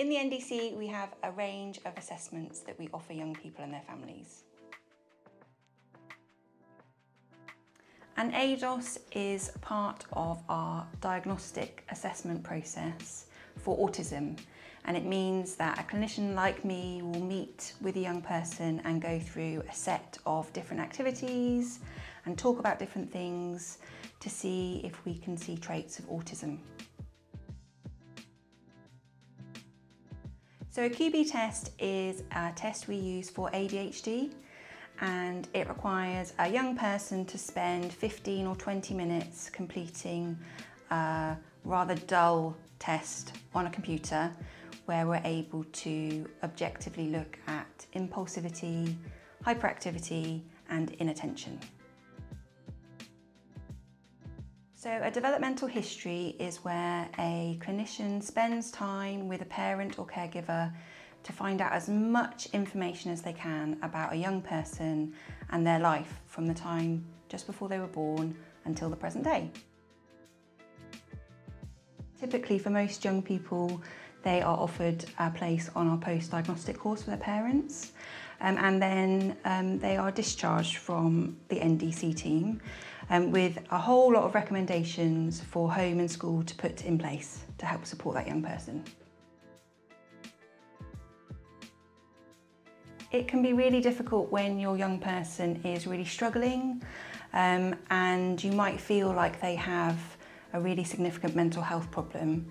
In the NDC, we have a range of assessments that we offer young people and their families. And ADOS is part of our diagnostic assessment process for autism, and it means that a clinician like me will meet with a young person and go through a set of different activities and talk about different things to see if we can see traits of autism. So a QB test is a test we use for ADHD, and it requires a young person to spend 15 or 20 minutes completing a rather dull test on a computer where we're able to objectively look at impulsivity, hyperactivity and inattention. So a developmental history is where a clinician spends time with a parent or caregiver to find out as much information as they can about a young person and their life from the time just before they were born until the present day. Typically for most young people, they are offered a place on our post-diagnostic course for their parents, and then they are discharged from the NDC team with a whole lot of recommendations for home and school to put in place to help support that young person. It can be really difficult when your young person is really struggling and you might feel like they have a really significant mental health problem.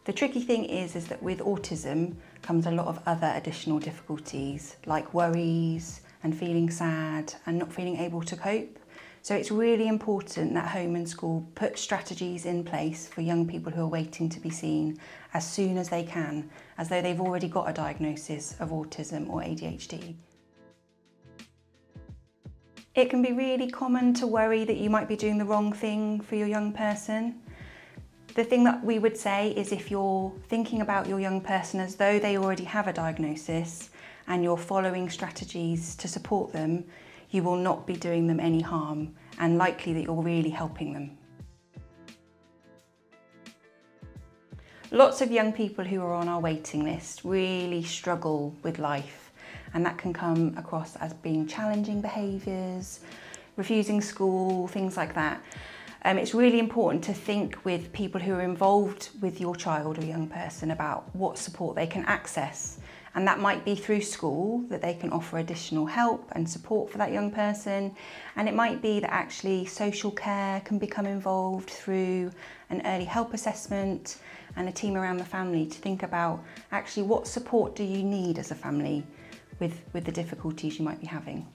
The tricky thing is that with autism comes a lot of other additional difficulties like worries and feeling sad and not feeling able to cope. So it's really important that home and school put strategies in place for young people who are waiting to be seen as soon as they can, as though they've already got a diagnosis of autism or ADHD. It can be really common to worry that you might be doing the wrong thing for your young person. The thing that we would say is if you're thinking about your young person as though they already have a diagnosis and you're following strategies to support them, you will not be doing them any harm and likely that you're really helping them. Lots of young people who are on our waiting list really struggle with life, and that can come across as being challenging behaviours, refusing school, things like that. It's really important to think with people who are involved with your child or young person about what support they can access. And that might be through school, that they can offer additional help and support for that young person. And it might be that actually social care can become involved through an early help assessment and a team around the family to think about actually what support do you need as a family with the difficulties you might be having.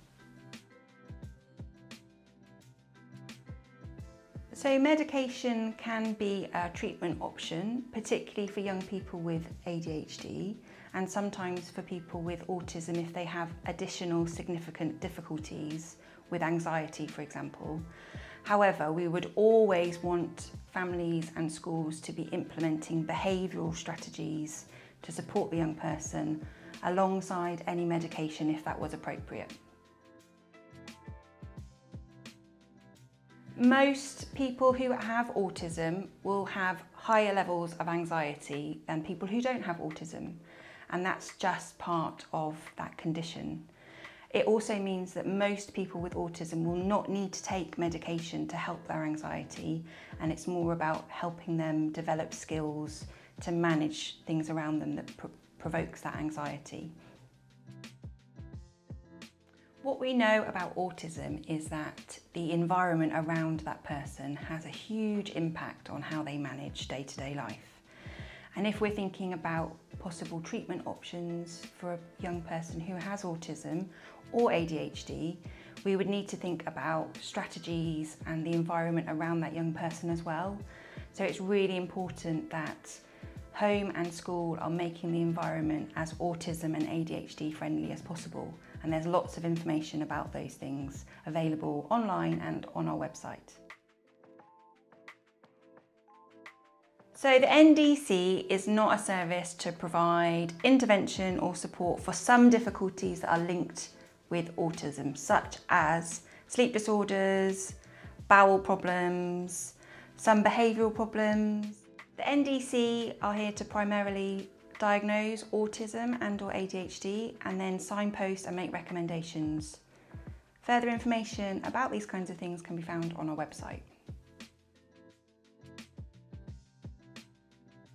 So medication can be a treatment option, particularly for young people with ADHD and sometimes for people with autism if they have additional significant difficulties with anxiety, for example. However, we would always want families and schools to be implementing behavioural strategies to support the young person alongside any medication if that was appropriate. Most people who have autism will have higher levels of anxiety than people who don't have autism, and that's just part of that condition. It also means that most people with autism will not need to take medication to help their anxiety, and it's more about helping them develop skills to manage things around them that provokes that anxiety. What we know about autism is that the environment around that person has a huge impact on how they manage day-to-day life. And if we're thinking about possible treatment options for a young person who has autism or ADHD, we would need to think about strategies and the environment around that young person as well. So it's really important that home and school are making the environment as autism and ADHD friendly as possible. And there's lots of information about those things available online and on our website. So the NDC is not a service to provide intervention or support for some difficulties that are linked with autism, such as sleep disorders, bowel problems, some behavioural problems. The NDC are here to primarily diagnose autism and/or ADHD, and then signpost and make recommendations. Further information about these kinds of things can be found on our website.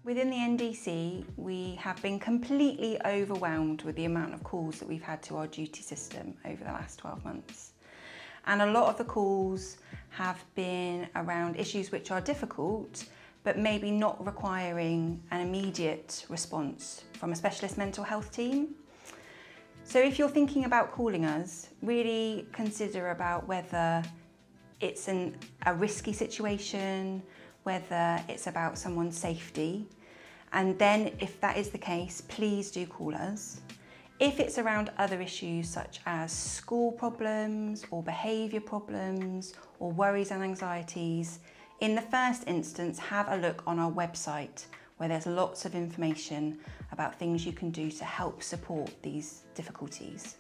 Within the NDC, we have been completely overwhelmed with the amount of calls that we've had to our duty system over the last 12 months. And a lot of the calls have been around issues which are difficult, but maybe not requiring an immediate response from a specialist mental health team. So if you're thinking about calling us, really consider about whether it's a risky situation, whether it's about someone's safety. And then if that is the case, please do call us. If it's around other issues such as school problems or behaviour problems or worries and anxieties, in the first instance, have a look on our website where there's lots of information about things you can do to help support these difficulties.